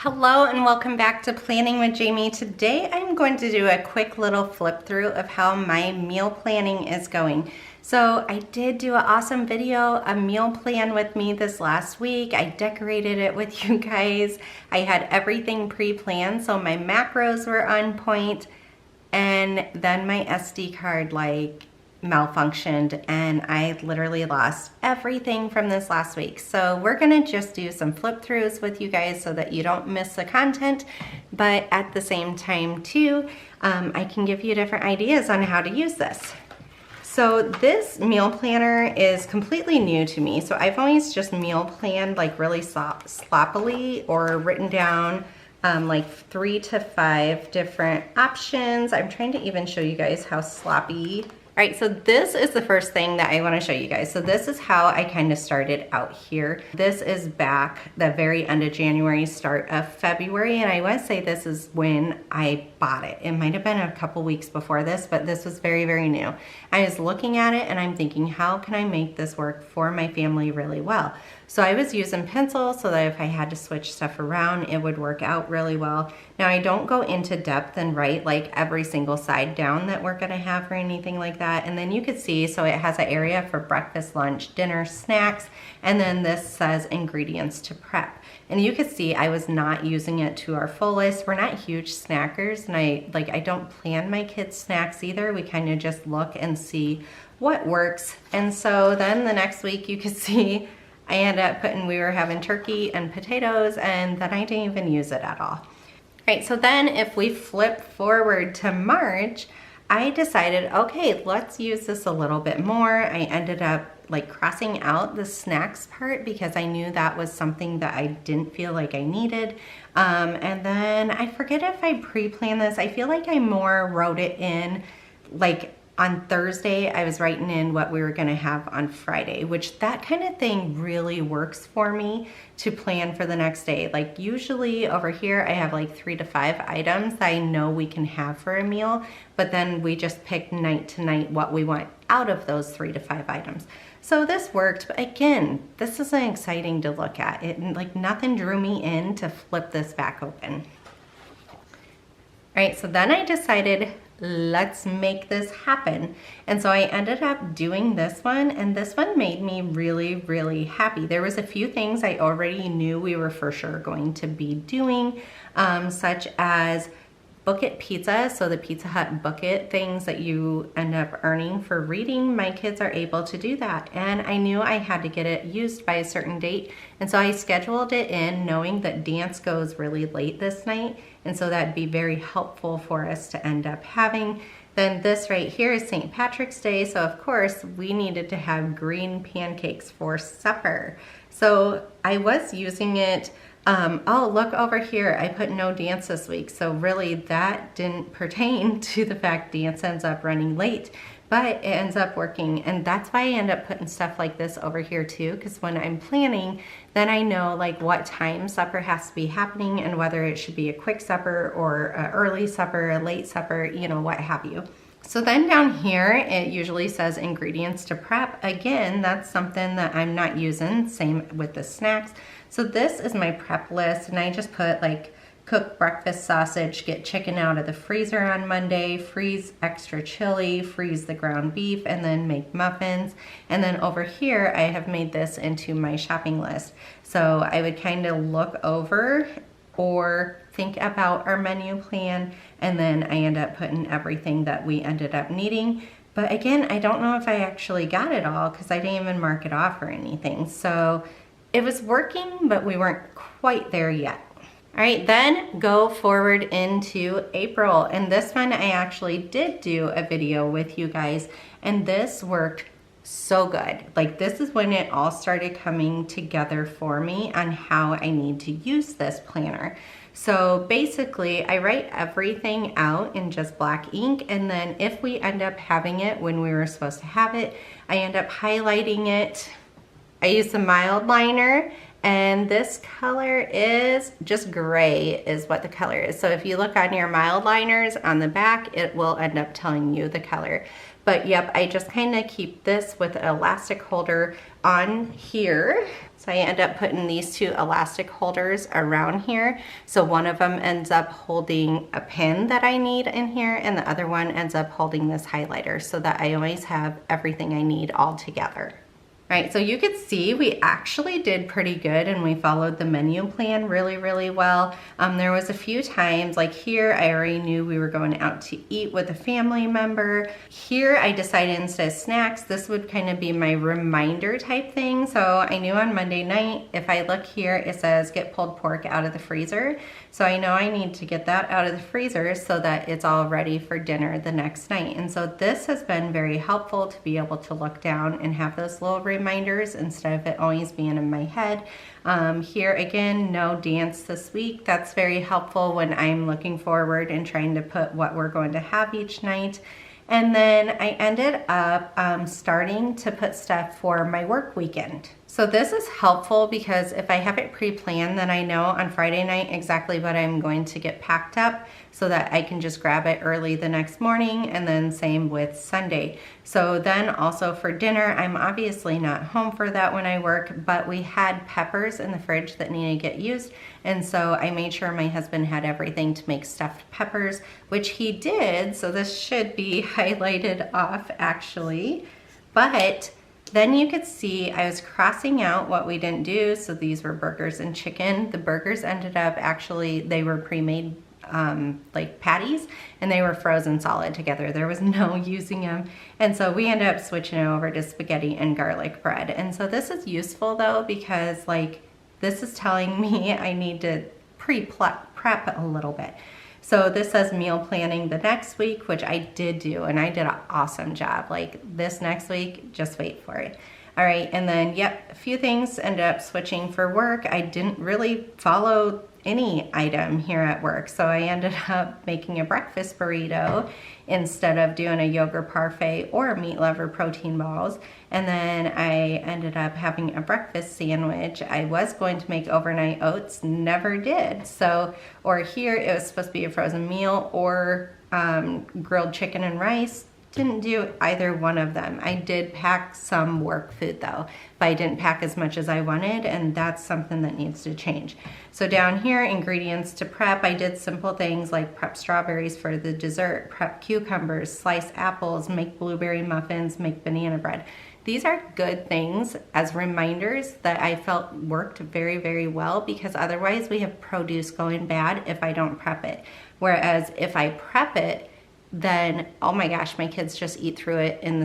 Hello and welcome back to Planning with Jamie. Today I'm going to do a quick little flip through of how my meal planning is going. So I did do an awesome video, a meal plan with me this last week. I decorated it with you guys. I had everything pre-planned, so my macros were on point, and then my SD card malfunctioned and I literally lost everything from this last week. So we're gonna just do some flip throughs with you guys so that you don't miss the content, but at the same time too, I can give you different ideas on how to use this. So this meal planner is completely new to me. So I've always just meal planned like really sloppily or written down like 3 to 5 different options. I'm trying to even show you guys how sloppy. All right, so this is the first thing that I want to show you guys. So this is how I kind of started out here. This is back the very end of January, start of February, and I want to say this is when I bought it. It might have been a couple weeks before this, but this was very, very new. I was looking at it and I'm thinking, how can I make this work for my family really well? So I was using pencils so that if I had to switch stuff around, it would work out really well. Now I don't go into depth and write like every single side down that we're gonna have or anything like that. And then you could see, so it has an area for breakfast, lunch, dinner, snacks, and then this says ingredients to prep. And you could see I was not using it to our fullest. We're not huge snackers, and I don't plan my kids' snacks either. We kind of just look and see what works. And so then the next week you could see I ended up we were having turkey and potatoes, and then I didn't even use it at all. Right, so then if we flip forward to March, I decided, okay, let's use this a little bit more. I ended up like crossing out the snacks part because I knew that was something that I didn't feel like I needed. And then I forget if I pre-planned this. I feel like I more wrote it in like on Thursday. I was writing in what we were gonna have on Friday, which that kind of thing really works for me to plan for the next day. Like usually over here, I have like 3 to 5 items that I know we can have for a meal, but then we just pick night to night what we want out of those 3 to 5 items. So this worked, but again, this isn't exciting to look at. It like nothing drew me in to flip this back open. All right, so then I decided, let's make this happen. And so I ended up doing this one, and this one made me really, really happy. There was a few things I already knew we were for sure going to be doing, such as Book It pizza, so the Pizza Hut Book It things that you end up earning for reading. My kids are able to do that, and I knew I had to get it used by a certain date, and so I scheduled it in knowing that dance goes really late this night, and so that'd be very helpful for us to end up having. Then this right here is St. Patrick's Day, so of course we needed to have green pancakes for supper. So I was using it. Oh, look over here, I put no dance this week. So really that didn't pertain to the fact dance ends up running late, but it ends up working. And that's why I end up putting stuff like this over here too, because when I'm planning, then I know like what time supper has to be happening and whether it should be a quick supper or an early supper, a late supper, you know, what have you. So then down here, it usually says ingredients to prep. Again, that's something that I'm not using, same with the snacks. So this is my prep list, and I just put like cook breakfast sausage, get chicken out of the freezer on Monday, freeze extra chili, freeze the ground beef, and then make muffins. And then over here, I have made this into my shopping list. So I would kind of look over or think about our menu plan, and then I end up putting everything that we ended up needing. But again, I don't know if I actually got it all because I didn't even mark it off or anything. So it was working, but we weren't quite there yet. All right, then go forward into April. And this one I actually did do a video with you guys, and this worked so good. Like this is when it all started coming together for me on how I need to use this planner. So basically I write everything out in just black ink, and then if we end up having it when we were supposed to have it, I end up highlighting it. I use the mild liner, And this color is just gray is what the color is. So if you look on your mild liners on the back, it will end up telling you the color. But yep, I just kind of keep this with an elastic holder on here. So I end up putting these two elastic holders around here. So one of them ends up holding a pen that I need in here, and the other one ends up holding this highlighter so that I always have everything I need all together. Right, so you could see we actually did pretty good and we followed the menu plan really, really well. There was a few times, like here, I already knew we were going out to eat with a family member. Here, I decided instead of snacks, this would kind of be my reminder type thing. So I knew on Monday night, if I look here, it says get pulled pork out of the freezer. So I know I need to get that out of the freezer so that it's all ready for dinner the next night. And so this has been very helpful to be able to look down and have those little reminders instead of it always being in my head. Here again, no dance this week. That's very helpful when I'm looking forward and trying to put what we're going to have each night. And then I ended up starting to put stuff for my work weekend. So this is helpful because if I have it pre-planned, then I know on Friday night exactly what I'm going to get packed up so that I can just grab it early the next morning, and then same with Sunday. So then also for dinner, I'm obviously not home for that when I work, but we had peppers in the fridge that needed to get used. And so I made sure my husband had everything to make stuffed peppers, which he did. So this should be highlighted off actually, but then you could see I was crossing out what we didn't do. So these were burgers and chicken. The burgers ended up actually, they were pre-made like patties, and they were frozen solid together. There was no using them. And so we ended up switching over to spaghetti and garlic bread. And so this is useful though, because like this is telling me I need to prep a little bit. So this says meal planning the next week, which I did do, and I did an awesome job. Like this next week, just wait for it. All right, and then yep, a few things ended up switching for work. I didn't really follow any item here at work, so I ended up making a breakfast burrito instead of doing a yogurt parfait or meat lover protein balls. And then I ended up having a breakfast sandwich. I was going to make overnight oats, never did. So, or here it was supposed to be a frozen meal or grilled chicken and rice. Didn't do either one of them. I did pack some work food though, but I didn't pack as much as I wanted, and that's something that needs to change. So down here, ingredients to prep, I did simple things like prep strawberries for the dessert, prep cucumbers, slice apples, make blueberry muffins, make banana bread. These are good things as reminders that I felt worked very, very well, because otherwise we have produce going bad if I don't prep it. Whereas if I prep it, then oh my gosh, my kids just eat through it in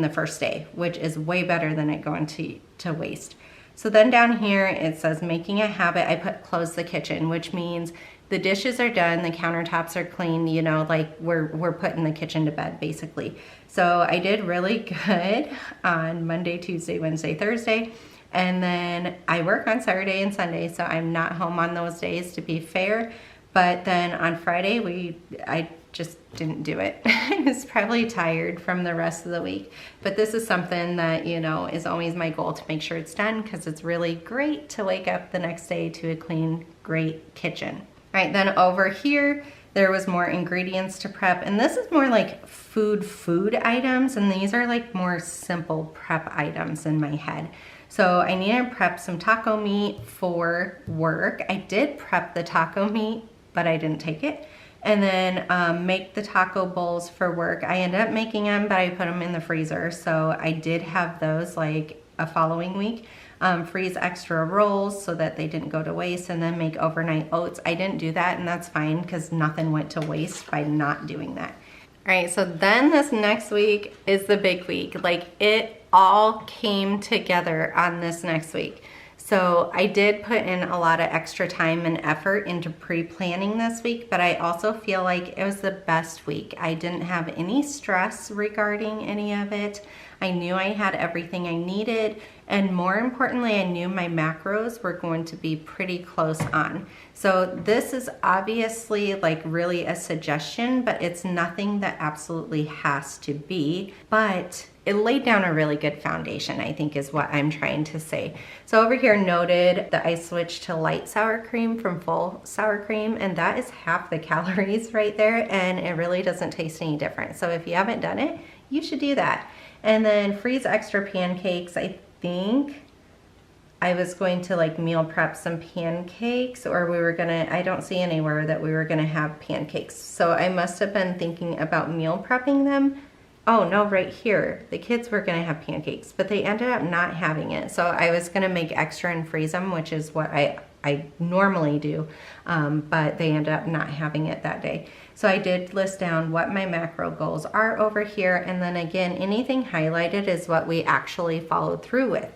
the first day, which is way better than it going to waste. So then down here it says making a habit. I put close the kitchen, which means the dishes are done, the countertops are clean, you know, like we're putting the kitchen to bed basically. So I did really good on Monday, Tuesday, Wednesday, Thursday. And then I work on Saturday and Sunday, so I'm not home on those days, to be fair. But then on Friday, I just didn't do it. I was probably tired from the rest of the week. But this is something that, you know, is always my goal, to make sure it's done, because it's really great to wake up the next day to a clean, great kitchen. All right, then over here, there was more ingredients to prep, and this is more like food items, and these are like more simple prep items in my head. So I need to prep some taco meat for work. I did prep the taco meat, but I didn't take it. And then make the taco bowls for work. I ended up making them, but I put them in the freezer. So I did have those like a following week. Freeze extra rolls so that they didn't go to waste, and then make overnight oats. I didn't do that, and that's fine, because nothing went to waste by not doing that. All right, so then this next week is the big week. Like, it all came together on this next week. So I did put in a lot of extra time and effort into pre-planning this week, but I also feel like it was the best week. I didn't have any stress regarding any of it. I knew I had everything I needed, and more importantly, I knew my macros were going to be pretty close on. So this is obviously like really a suggestion, but it's nothing that absolutely has to be. But it laid down a really good foundation, I think is what I'm trying to say. So over here noted that I switched to light sour cream from full sour cream, and that is half the calories right there, and it really doesn't taste any different. So if you haven't done it, you should do that. And then freeze extra pancakes. I think I was going to like meal prep some pancakes, or we were gonna, I don't see anywhere that we were gonna have pancakes. So I must have been thinking about meal prepping them. Oh no, right here, the kids were gonna have pancakes, but they ended up not having it. So I was gonna make extra and freeze them, which is what I normally do, but they ended up not having it that day. So I did list down what my macro goals are over here, and then again, anything highlighted is what we actually followed through with.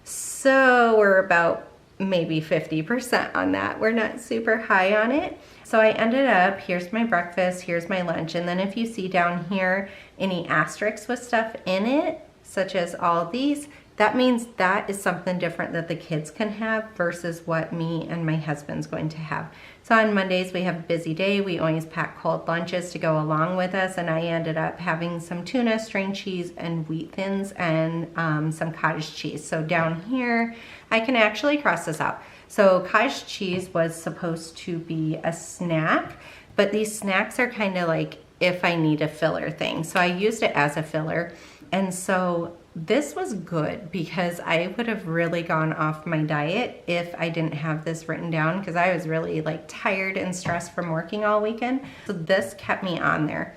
So we're about maybe 50% on that. We're not super high on it. So I ended up, here's my breakfast, here's my lunch, and then if you see down here any asterisks with stuff in it, such as all these, that means that is something different that the kids can have versus what me and my husband's going to have. So on Mondays we have a busy day. We always pack cold lunches to go along with us, and I ended up having some tuna, string cheese, and wheat thins, and some cottage cheese. So down here, I can actually cross this out. So cottage cheese was supposed to be a snack, but these snacks are kind of like if I need a filler thing. So I used it as a filler, and so this was good because I would have really gone off my diet if I didn't have this written down, because I was really like tired and stressed from working all weekend. So this kept me on there.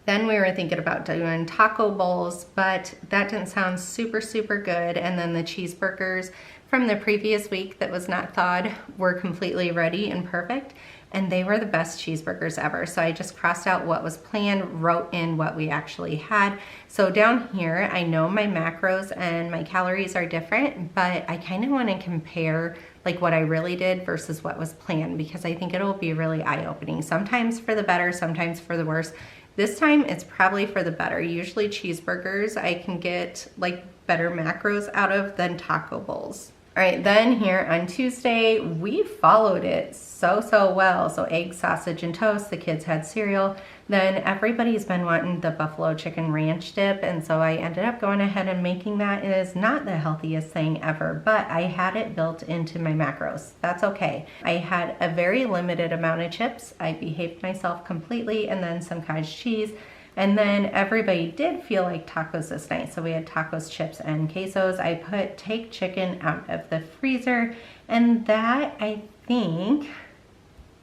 Then we were thinking about doing taco bowls, but that didn't sound super, super good. And then the cheeseburgers from the previous week that was not thawed were completely ready and perfect. And they were the best cheeseburgers ever. So I just crossed out what was planned, wrote in what we actually had. So down here, I know my macros and my calories are different, but I kind of want to compare like what I really did versus what was planned, because I think it'll be really eye-opening. Sometimes for the better, sometimes for the worse. This time it's probably for the better. Usually cheeseburgers I can get like better macros out of than taco bowls. All right, then here on Tuesday, we followed it so well. So egg, sausage, and toast. The kids had cereal. Then everybody's been wanting the buffalo chicken ranch dip, and so I ended up going ahead and making that. It is not the healthiest thing ever, but I had it built into my macros. That's okay. I had a very limited amount of chips. I behaved myself completely, and then some cottage cheese. And then everybody did feel like tacos this night. So we had tacos, chips, and quesos. I put take chicken out of the freezer, and that I think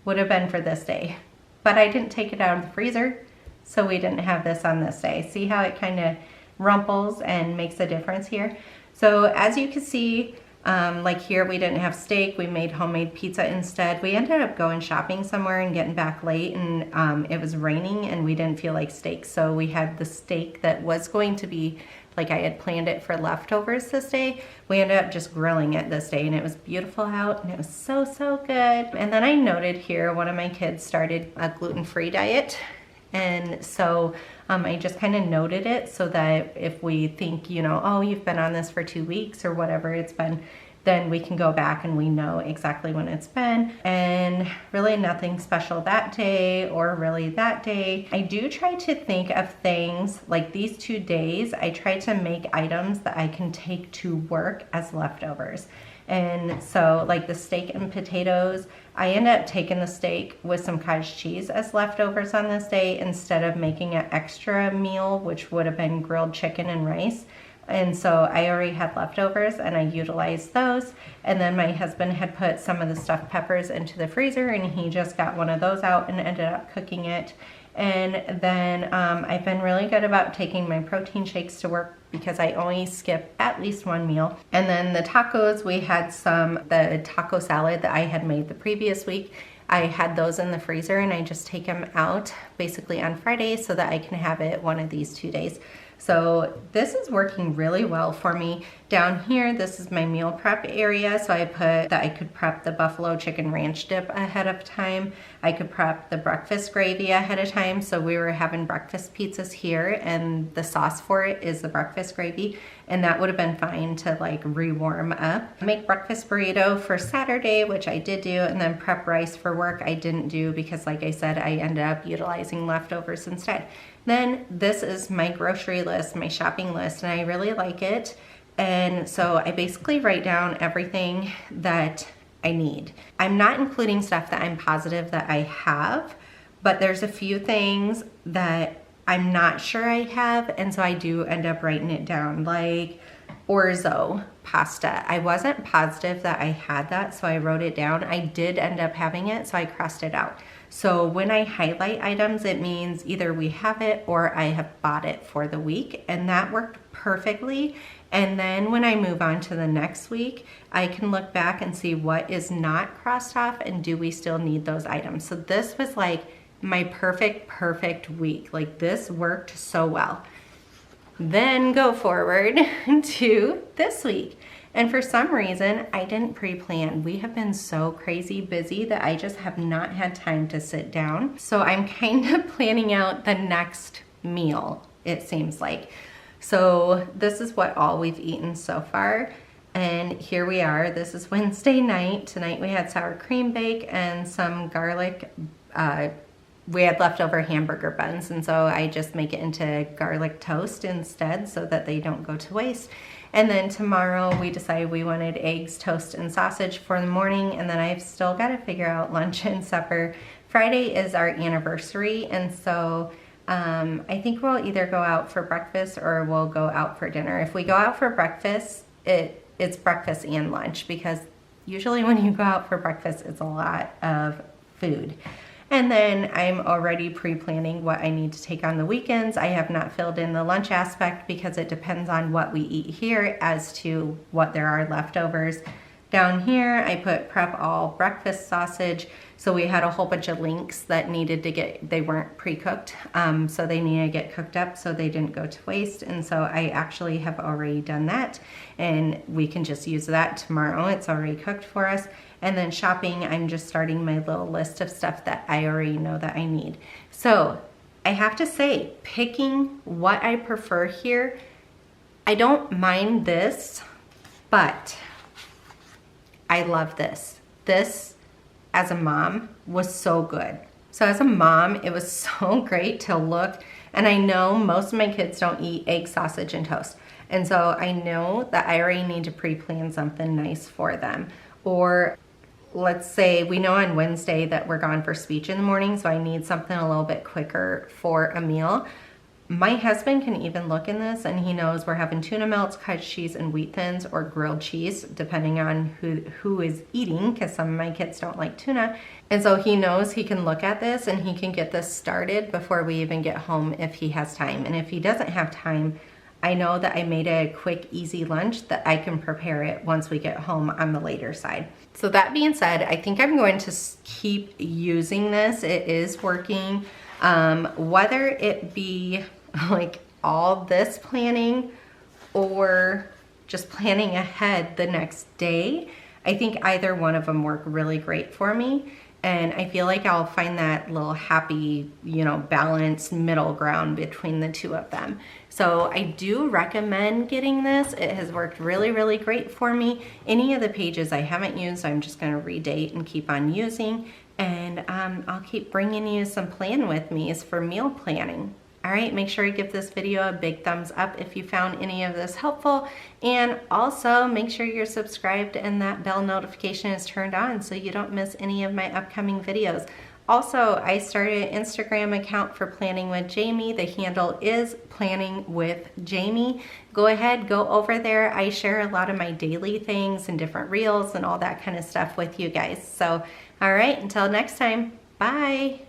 would have been for this day. But I didn't take it out of the freezer, so we didn't have this on this day. See how it kind of rumples and makes a difference here? So as you can see, like here we didn't have steak, we made homemade pizza instead. We ended up going shopping somewhere and getting back late, and it was raining and we didn't feel like steak. So we had the steak that was going to be like I had planned it for leftovers this day. We ended up just grilling it this day, and it was beautiful out and it was so good. And then I noted here one of my kids started a gluten-free diet. And so I just kind of noted it so that if we think, you know, oh, you've been on this for 2 weeks or whatever it's been, then we can go back and we know exactly when it's been. And really nothing special that day or really that day. I do try to think of things like these 2 days. I try to make items that I can take to work as leftovers. And so like the steak and potatoes, I end up taking the steak with some cottage cheese as leftovers on this day instead of making an extra meal, which would have been grilled chicken and rice. And so I already had leftovers and I utilized those. And then my husband had put some of the stuffed peppers into the freezer, and he just got one of those out and ended up cooking it. And then I've been really good about taking my protein shakes to work because I always skip at least one meal. And then the tacos, we had the taco salad that I had made the previous week. I had those in the freezer, and I just take them out basically on Friday so that I can have it one of these 2 days. So this is working really well for me. Down here, this is my meal prep area. So I put that I could prep the buffalo chicken ranch dip ahead of time. I could prep the breakfast gravy ahead of time. So we were having breakfast pizzas here, and the sauce for it is the breakfast gravy. And that would have been fine to like re-warm up. Make breakfast burrito for Saturday, which I did do, and then prep rice for work I didn't do because like I said, I ended up utilizing leftovers instead. Then this is my grocery list, my shopping list, and I really like it. And so I basically write down everything that I need. I'm not including stuff that I'm positive that I have, but there's a few things that I'm not sure I have, and so I do end up writing it down, like orzo pasta. I wasn't positive that I had that, so I wrote it down. I did end up having it, so I crossed it out. So when I highlight items, it means either we have it or I have bought it for the week, and that worked perfectly. And then when I move on to the next week, I can look back and see what is not crossed off and do we still need those items. So this was like my perfect week. Like this worked so well. Then go forward to this week. And for some reason, I didn't pre-plan. We have been so crazy busy that I just have not had time to sit down. So I'm kind of planning out the next meal, it seems like. So this is what all we've eaten so far. And here we are. This is Wednesday night. Tonight we had sour cream bake and some garlic. We had leftover hamburger buns, and so I just make it into garlic toast instead so that they don't go to waste. And then tomorrow we decided we wanted eggs, toast, and sausage for the morning, and then I've still got to figure out lunch and supper. Friday is our anniversary, and so I think we'll either go out for breakfast or we'll go out for dinner. If we go out for breakfast, it's breakfast and lunch, because usually when you go out for breakfast, it's a lot of food. And then I'm already pre-planning what I need to take on the weekends. I have not filled in the lunch aspect because it depends on what we eat here as to what there are leftovers. Down here, I put prep all breakfast sausage. So we had a whole bunch of links that needed to get, they weren't pre-cooked, so they needed to get cooked up so they didn't go to waste. And so I actually have already done that, and we can just use that tomorrow. It's already cooked for us. And then shopping, I'm just starting my little list of stuff that I already know that I need. So I have to say, picking what I prefer here, I don't mind this, but I love this. This, as a mom, was so good. So as a mom, it was so great to look, and I know most of my kids don't eat egg, sausage, and toast. And so I know that I already need to pre-plan something nice for them. Or let's say we know on Wednesday that we're gone for speech in the morning, so I need something a little bit quicker for a meal. My husband can even look in this and he knows we're having tuna melts, cottage cheese, and wheat thins, or grilled cheese, depending on who is eating, because some of my kids don't like tuna. And so he knows he can look at this and he can get this started before we even get home if he has time. And if he doesn't have time, I know that I made a quick, easy lunch that I can prepare it once we get home on the later side. So that being said, I think I'm going to keep using this. It is working. Whether it be like all this planning or just planning ahead the next day, I think either one of them work really great for me. And I feel like I'll find that little happy, balanced middle ground between the two of them. So I do recommend getting this. It has worked really, really great for me. Any of the pages I haven't used, I'm just gonna redate and keep on using. And I'll keep bringing you some plan with me's for meal planning. All right, make sure you give this video a big thumbs up if you found any of this helpful. And also make sure you're subscribed and that bell notification is turned on so you don't miss any of my upcoming videos. Also, I started an Instagram account for Planning with Jamie. The handle is Planning with Jamie. Go ahead, go over there. I share a lot of my daily things and different reels and all that kind of stuff with you guys. So, all right, until next time, bye.